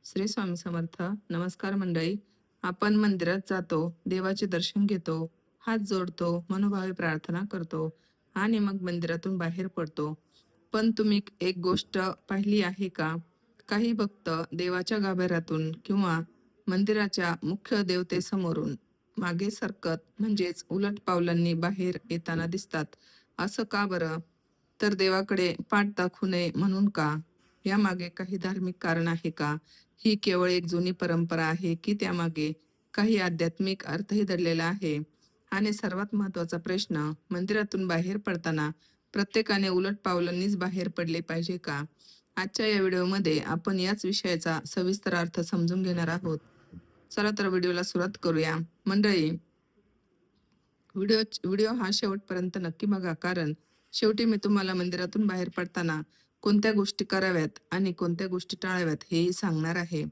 श्री स्वामी समर्थ. नमस्कार मंडळी. आपण मंदिरात जातो, देवाचे दर्शन घेतो, हात जोडतो, मनोभावे प्रार्थना करतो आणि मग मंदिरातून बाहेर पडतो. पण तुम्ही एक गोष्ट पाहिली आहे का? काही भक्त देवाच्या गाभाऱ्यातून किंवा मंदिराच्या मुख्य देवतेसमोरून मागे सरकत म्हणजेच उलट पावलांनी बाहेर येताना दिसतात. असं का बरं? तर देवाकडे पाठ दाखवू नये म्हणून का? यामागे काही धार्मिक कारण आहे का? ही केवळ एक जुनी परंपरा आहे की त्यामागे काही आध्यात्मिक अर्थही दडलेला आहे? आणि सर्वात महत्त्वाचा प्रश्न, मंदिरातून बाहेर पडताना प्रत्येकाने उलट पावलांनीच बाहेर पडले पाहिजे का? आजच्या या व्हिडिओमध्ये आपण याच विषयाचा सविस्तर अर्थ समजून घेणार आहोत. चला तर व्हिडिओला सुरुवात करूया. मंडळी, व्हिडिओ व्हिडिओ हा शेवटपर्यंत नक्की बघा, कारण शेवटी मी तुम्हाला मंदिरातून बाहेर पडताना कोणत्या गोष्टी कराव्यात आणि कोणत्या गोष्टी टाळाव्यात हेही सांगणार आहे.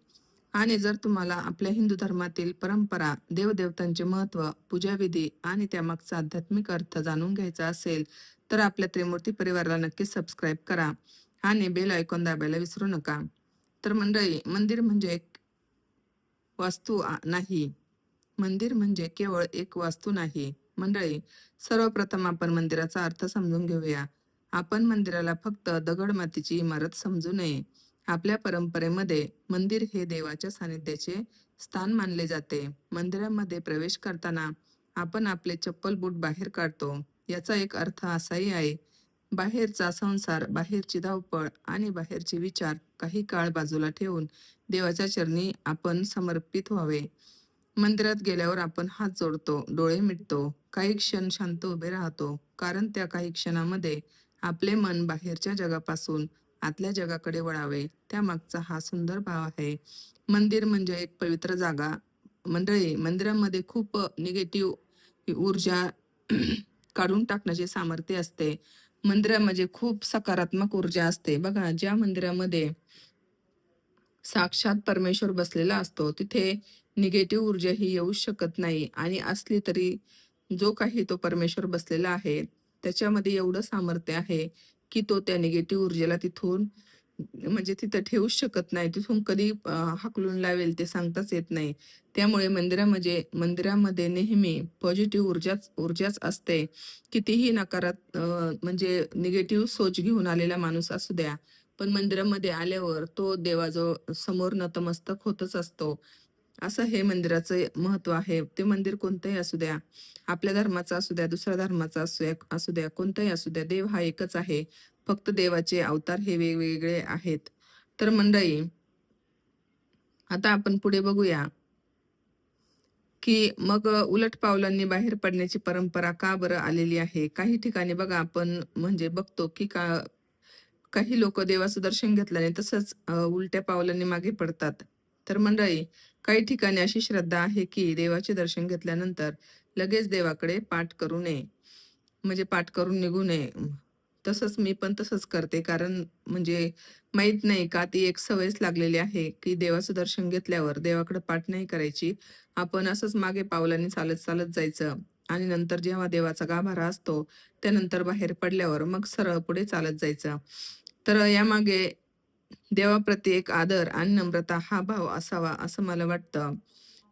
आणि जर तुम्हाला आपल्या हिंदू धर्मातील परंपरा, देवदेवतांचे महत्त्व, पूजाविधी आणि त्यामागचा आध्यात्मिक अर्थ जाणून घ्यायचा असेल, तर आपल्या त्रिमूर्ती परिवाराला नक्कीच सबस्क्राईब करा आणि बेल आयकॉन दाबायला विसरू नका. तर मंडळी, मंदिर म्हणजे एक वास्तू नाही. मंदिर म्हणजे केवळ एक वास्तू नाही. मंडळी, सर्वप्रथम आपण मंदिराचा अर्थ समजून घेऊया. आपण मंदिराला फक्त दगड मातीची इमारत समजू नये. आपल्या परंपरेमध्ये मंदिर हे देवाच्या सानिध्याचे स्थान मानले जाते. मंदिरामध्ये प्रवेश करताना आपण आपले चप्पल बूट बाहेर काढतो. याचा एक अर्थ असाही आहे, बाहेरचा संसार, बाहेरची धावपळ आणि बाहेरचे विचार काही काळ बाजूला ठेवून देवाच्या चरणी आपण समर्पित व्हावे. मंदिरात गेल्यावर आपण हात जोडतो, डोळे मिटतो, काही क्षण शांत उभे राहतो, कारण त्या काही क्षणामध्ये आपले मन बाहेरच्या जगापासून आतल्या जगाकडे वळावे. त्यामागचा हा सुंदर भाव आहे. मंदिर म्हणजे एक पवित्र जागा. मंडळी, मंदिरामध्ये खूप निगेटिव्ह ऊर्जा काढून टाकण्याचे सामर्थ्य असते. मंदिरामध्ये खूप सकारात्मक ऊर्जा असते. बघा, ज्या मंदिरामध्ये साक्षात परमेश्वर बसलेला असतो, तिथे निगेटिव्ह ऊर्जा ही येऊ शकत नाही, आणि असली तरी जो काही तो परमेश्वर बसलेला आहे, त्याच्यामध्ये एवढं सामर्थ्य आहे, की तो त्या निगेटिव्ह ऊर्जेला तिथून म्हणजे तिथं ठेवूच शकत नाही. तिथून कधी हाकलून लावेल ते सांगताच येत नाही. त्यामुळे मंदिरामध्ये नेहमी पॉझिटिव्ह ऊर्जाच ऊर्जाच असते. कितीही म्हणजे निगेटिव्ह सोच घेऊन आलेला माणूस असू द्या, पण मंदिरामध्ये आल्यावर तो देवाजवळ समोर नतमस्तक होतच असतो. असं हे मंदिराचं महत्त्व आहे. ते मंदिर कोणतंही असू द्या, आपल्या धर्माचं असू द्या, दुसऱ्या धर्माचा असू द्या, कोणताही असू द्या, देव हा एकच आहे. फक्त देवाचे अवतार हे वेगवेगळे आहेत. तर मंडळी, आता आपण पुढे बघूया, की मग उलट पावलांनी बाहेर पडण्याची परंपरा का बरं आलेली आहे? काही ठिकाणी बघा, आपण म्हणजे बघतो, की काही लोकं देवाचं दर्शन घेतल्याने तसंच उलट्या पावलांनी मागे पडतात. तर मंडळी, काही ठिकाणी अशी श्रद्धा आहे, की देवाचे दर्शन घेतल्यानंतर लगेच देवाकडे पाठ करू नये. म्हणजे पाठ करून निघू नये. तसंच मी पण तसंच करते, कारण म्हणजे माहीत नाही का, ती एक सवयच लागलेली आहे, की देवाचं दर्शन घेतल्यावर देवाकडे पाठ नाही करायची. आपण असंच मागे पावलांनी चालत, चालत जायचं आणि नंतर जेव्हा देवाचा गाभारा असतो, त्यानंतर बाहेर पडल्यावर मग सरळ पुढे चालत जायचं. तर यामागे देवाप्रती एक आदर आणि नम्रता हा भाव असावा, असं मला वाटतं.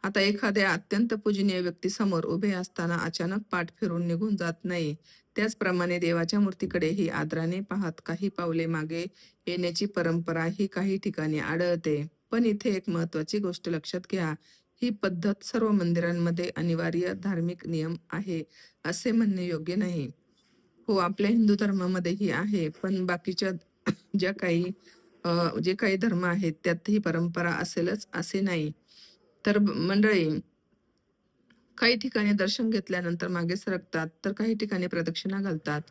आता एखाद्या अत्यंत पूजनीय व्यक्तीसमोर उभे असताना अचानक पाठ फिरून निघून जात नाही. त्याचप्रमाणे देवाच्या मूर्तीकडेही आदराने पाहत काही पावले मागे येण्याची परंपरा ही काही ठिकाणी आढळते. पण इथे एक महत्त्वाची गोष्ट लक्षात घ्या. ही पद्धत सर्व मंदिरांमध्ये अनिवार्य धार्मिक नियम आहे असे म्हणणे योग्य नाही. हो, आपल्या हिंदू धर्मामध्येही आहे, पण बाकीच्या ज्या काही जे काही धर्म आहेत त्यात ही परंपरा असेलच असे नाही. तर मंडळी, काही ठिकाणी दर्शन घेतल्यानंतर मागे सरकतात, तर काही ठिकाणी प्रदक्षिणा घालतात,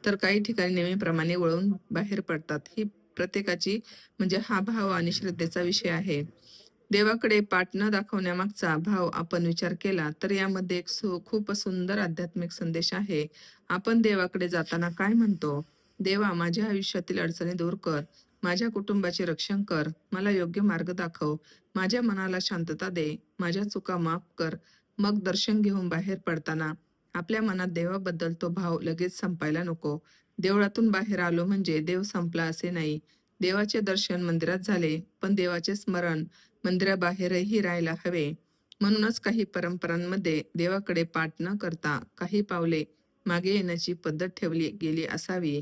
तर काही ठिकाणी नेहमीप्रमाणे वळून बाहेर पडतात. ही प्रत्येकाची म्हणजे हा भाव आणि श्रद्धेचा विषय आहे. देवाकडे पाठ न दाखवण्यामागचा भाव आपण विचार केला, तर यामध्ये एक खूप सुंदर आध्यात्मिक संदेश आहे. आपण देवाकडे जाताना काय म्हणतो? देवा, माझ्या आयुष्यातील अडचणी दूर कर, माझ्या कुटुंबाचे रक्षण कर, मला योग्य मार्ग दाखव, माझ्या मनाला शांतता दे, माझ्या चुका माफ कर. मग दर्शन घेऊन बाहेर पडताना आपल्या मनात देवाबद्दल तो भाव लगेच संपायला नको. देवळातून बाहेर आलो म्हणजे देव संपला असे नाही. देवाचे दर्शन मंदिरात झाले, पण देवाचे स्मरण मंदिराबाहेरही राहायला हवे. म्हणूनच काही परंपरांमध्ये देवाकडे पाठ न करता काही पावले मागे येण्याची पद्धत ठेवली गेली असावी,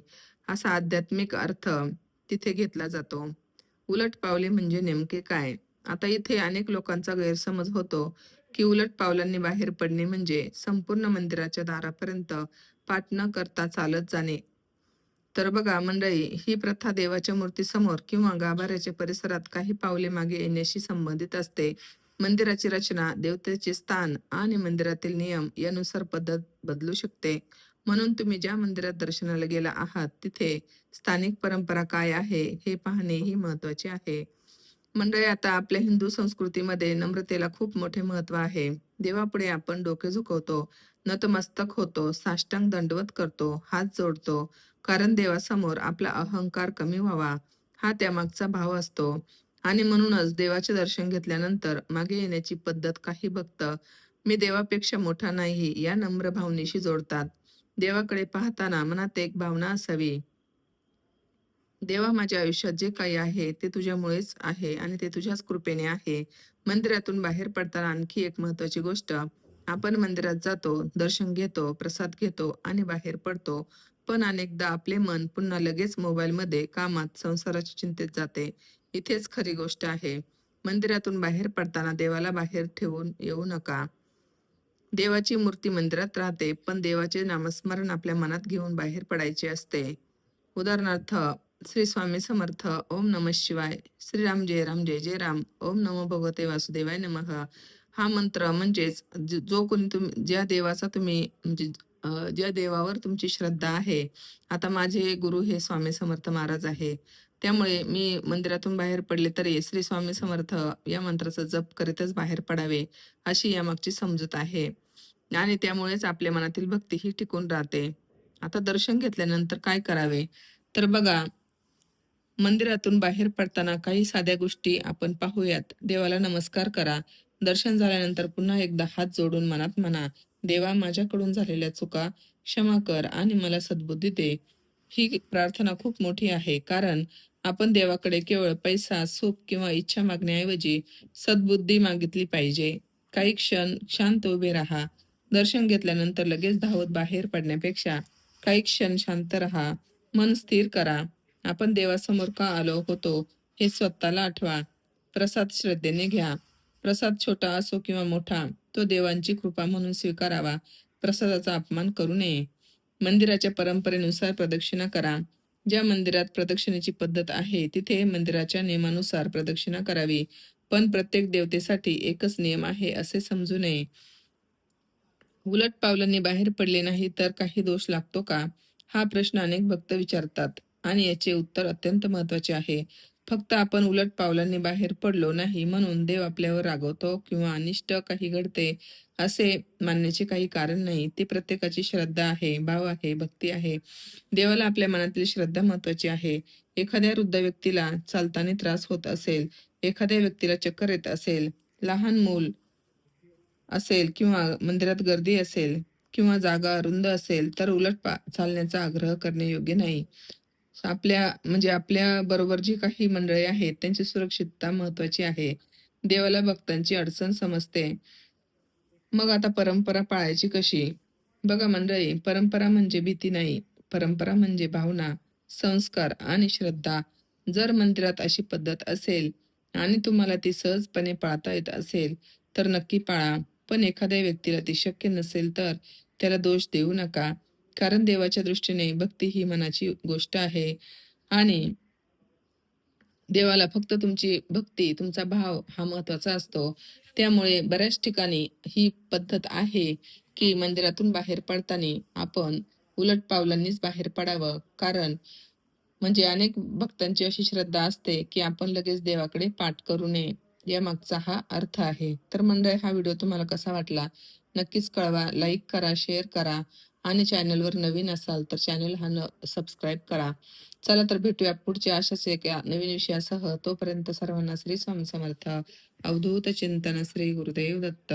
असा आध्यात्मिक अर्थ तिथे घेतला जातो. उलट पावले म्हणजे नेमके काय? आता इथे अनेक लोकांचा गैरसमज होतो, की उलट पावलांनी बाहेर पडणे म्हणजे संपूर्ण मंदिराच्या दारापर्यंत पाठ न करता चालत जाणे. तर बघा मंडळी, ही प्रथा देवाच्या मूर्तीसमोर किंवा गाभाऱ्याच्या परिसरात काही पावले मागे येण्याशी संबंधित असते. मंदिराची रचना, देवतेचे स्थान आणि मंदिरातील नियम यानुसार पद्धत बदलू शकते. म्हणून तुम्ही ज्या मंदिरात दर्शनाला गेला आहात, तिथे स्थानिक परंपरा काय आहे, हे पाहणेही महत्त्वाचे आहे. मंडळी, आता आपल्या हिंदू संस्कृतीमध्ये नम्रतेला खूप मोठे महत्त्व आहे. देवापुढे आपण डोके झुकवतो, नतमस्तक होतो, साष्टांग दंडवत करतो, हात जोडतो. कारण देवासमोर आपला अहंकार कमी व्हावा, हा त्यामागचा भाव असतो. आणि म्हणूनच देवाचे दर्शन घेतल्यानंतर मागे येण्याची पद्धत काही भक्त "मी देवापेक्षा मोठा नाही" या नम्र भावनेशी जोडतात. देवाकडे पाहताना मनात एक भावना असावी, देवा, माझ्या आयुष्यात जे काही आहे ते तुझ्यामुळेच आहे आणि ते तुझ्याच कृपेने आहे. मंदिरातून बाहेर पडताना आणखी एक महत्त्वाची गोष्ट, आपण मंदिरात जातो, दर्शन घेतो, प्रसाद घेतो आणि बाहेर पडतो. पण अनेकदा आपले मन पुन्हा लगेच मोबाईलमध्ये, कामात, संसाराच्या चिंतेत जाते. इथेच खरी गोष्ट आहे. मंदिरातून बाहेर पडताना देवाला बाहेर ठेवून येऊ नका. देवाची मूर्ती मंदिरात राहते, पण देवाचे नामस्मरण आपल्या मनात घेऊन बाहेर पडायचे असते. उदाहरणार्थ, श्री स्वामी समर्थ, ओम नमः शिवाय, श्रीराम जय राम जय जय राम, ओम नमो भगवते वासुदेवाय नमः. हा मंत्र म्हणजेच जो कोणी तुम्ही ज्या देवाचा तुम्ही म्हणजे ज्या देवावर तुमची श्रद्धा आहे. आता माझे गुरु हे स्वामी समर्थ महाराज आहे. त्यामुळे मी मंदिरातून बाहेर पडले तरी श्री स्वामी समर्थ या मंत्राचा जप करीतच बाहेर पडावे, अशी यामागची समजूत आहे. आणि त्यामुळेच आपल्या मनातील भक्ती ही टिकून राहते. आता दर्शन घेतल्यानंतर काय करावे? तर बघा, मंदिरातून बाहेर पडताना काही साध्या गोष्टी आपण पाहूयात. देवाला नमस्कार करा. दर्शन झाल्यानंतर पुन्हा एकदा हात जोडून मनात म्हणा, "देवा, माझ्याकडून झालेल्या चुका क्षमा कर आणि मला सद्बुद्धी दे." ही प्रार्थना खूप मोठी आहे, कारण आपण देवाकडे केवळ पैसा, सुख किंवा इच्छा मागण्याऐवजी सद्बुद्धी मागितली पाहिजे. काही क्षण शांत उभे राहा. दर्शन घेतल्यानंतर लगेच धावत बाहेर पडण्यापेक्षा काही क्षण शांत राहा. मन स्थिर करा. आपण देवासमोर का आलो होतो हे स्वतःला आठवा. प्रसाद श्रद्धेने घ्या. प्रसाद छोटा असो किंवा मोठा, तो देवांची कृपा म्हणून स्वीकारावा. प्रसादाचा अपमान करू नये. मंदिराच्या परंपरेनुसार प्रदक्षिणा करा. ज्या मंदिरात प्रदक्षिणेची पद्धत आहे, तिथे मंदिराच्या नियमानुसार प्रदक्षिणा करावी. पण प्रत्येक देवतेसाठी एकच नियम आहे असे समजू नये. उलट पावलांनी बाहेर पडले नाही तर काही दोष लागतो का? हा प्रश्न अनेक भक्त विचारतात आणि याचे उत्तर अत्यंत महत्त्वाचे आहे. फक्त आपण उलट पावलांनी बाहेर पडलो नाही म्हणून देव आपल्यावर रागवतो किंवा अनिष्ट काही घडते असे मानण्याचे काही कारण नाही. ती प्रत्येकाची श्रद्धा आहे, भाव आहे, भक्ती आहे. देवाला आपल्या मनातील श्रद्धा महत्त्वाची आहे. एखाद्या वृद्ध व्यक्तीला चालताना त्रास होत असेल, एखाद्या व्यक्तीला चक्कर येत असेल, लहान मूल असेल किंवा मंदिरात गर्दी असेल किंवा जागा रुंद असेल, तर उलट चालण्याचा आग्रह करणे योग्य नाही. आपल्या बरोबर जी काही मंडळी आहेत, त्यांची सुरक्षितता महत्त्वाची आहे. देवाला भक्तांची अडचण समजते. मग आता परंपरा पाळायची कशी? बघा मंडळी, परंपरा म्हणजे भीती नाही. परंपरा म्हणजे भावना, संस्कार आणि श्रद्धा. जर मंदिरात अशी पद्धत असेल आणि तुम्हाला ती सहजपणे पाळता येत असेल, तर नक्की पाळा. पण एखाद्या व्यक्तीला ती शक्य नसेल तर त्याला दोष देऊ नका. कारण देवाच्या दृष्टीने भक्ती ही मनाची गोष्ट आहे आणि देवाला फक्त तुमची भक्ती, तुमचा भाव हा महत्त्वाचा असतो. त्यामुळे बऱ्याच ठिकाणी ही पद्धत आहे, की मंदिरातून बाहेर पडताना आपण उलट पावलांनीच बाहेर पडावं. कारण अनेक भक्तांची अशी श्रद्धा असते, की आपण लगेच देवाकडे पाठ करू नये. यामागचा हा अर्थ आहे. तर मंडळी, हा व्हिडिओ तुम्हाला कसा वाटला? नक्कीच कळवा. लाईक करा, शेअर करा आणि चॅनलवर नवीन असाल तर चॅनल सबस्क्राईब करा. चला तर भेटूया पुढच्या अशाच एका नवीन विषयासह. तोपर्यंत सर्वांना श्री स्वामी समर्थ. अवधूत चिंतन. श्री गुरुदेव दत्त.